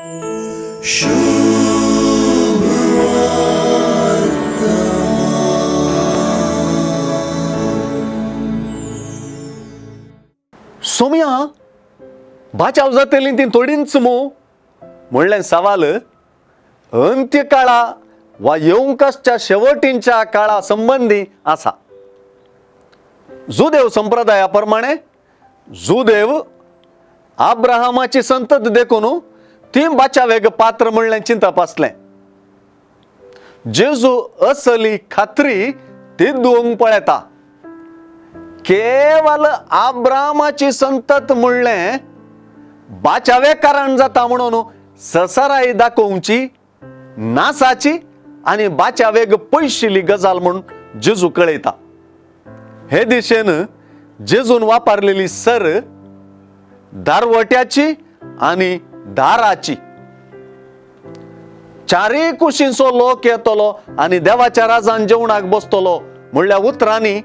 सोम्या बाचाव जातली ती थोडींच म्हणलें सवाल अंत्यकाळा वा येवंकच्या शेवटींच्या काळा संबंधी आसा. जुदेव संप्रदायाप्रमाणे जुदेव अब्राहमाची संतत देखून ती बाचावेग पात्र म्हणलें चिंतपासलें. जेजू असली खात्री ती दोंग पळयता. केवल अब्राहमाची संतत म्हणलें बाचावे कारण जाता म्हणून ससाराई दाखोवची नासाची आनी बाचावेग पयशिल्ली गजाल म्हणून जेजू कळयता. हे दिशेन जेजून वापरलेली सर दारवट्याची आनी दाराची. चारय कुशींचो लोक येतलो आनी देवाच्या राजान जेवणाक बसतलो म्हणल्या उतरांनी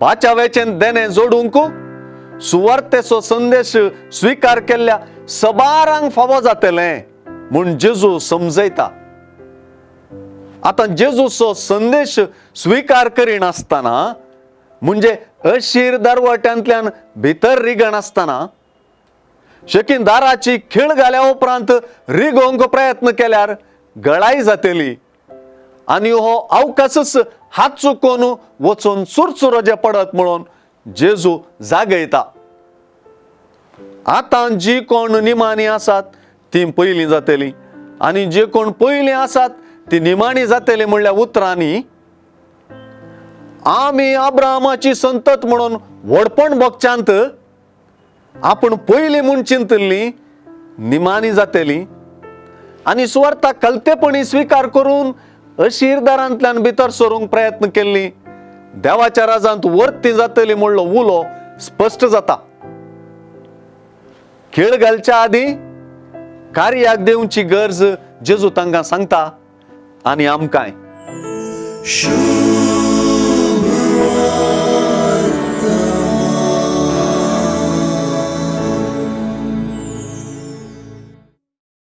बाचावेचें देणे जोडूंक सुवार्तेचो संदेश स्वीकार केल्ल्या सबारांक फावो जातलें म्हूण जेजू समजयता. आतां जेजूचो संदेश स्वीकार करिनासतना म्हणजे अशीर दारवट्यांतल्यान भितर रिगण आसतना शेकीन दाराची खीळ घाल्या उपरांत रिगोवंक प्रयत्न केल्यार गळाई जातली आनी हो अवकाशच हात चुकोवन वचून चुरचुरोजे पडत म्हणून जेजू जागयता. आतां जी कोण निमाणी आसात ती पयलीं जातली आनी जे कोण पयलीं आसात ती निमाणी जातली म्हणल्या उतरांनी आमी अब्राहमाची संतत म्हणून व्हडपण भोगच्यांत आपण पयलीं म्हूण चिंतल्ली निमाणी जातली आनी सुवार्ता कलतेपणी स्वीकार करून अशीरदारांतल्यान भितर सरूंक प्रयत्न केल्ली देवाच्या राजांत वर्ती जातली म्हणलो उलो स्पश्ट जाता. खीळ घालच्या आदीं कार्याक देवची गरज जेजू तांकां सांगता आनी आमकांय.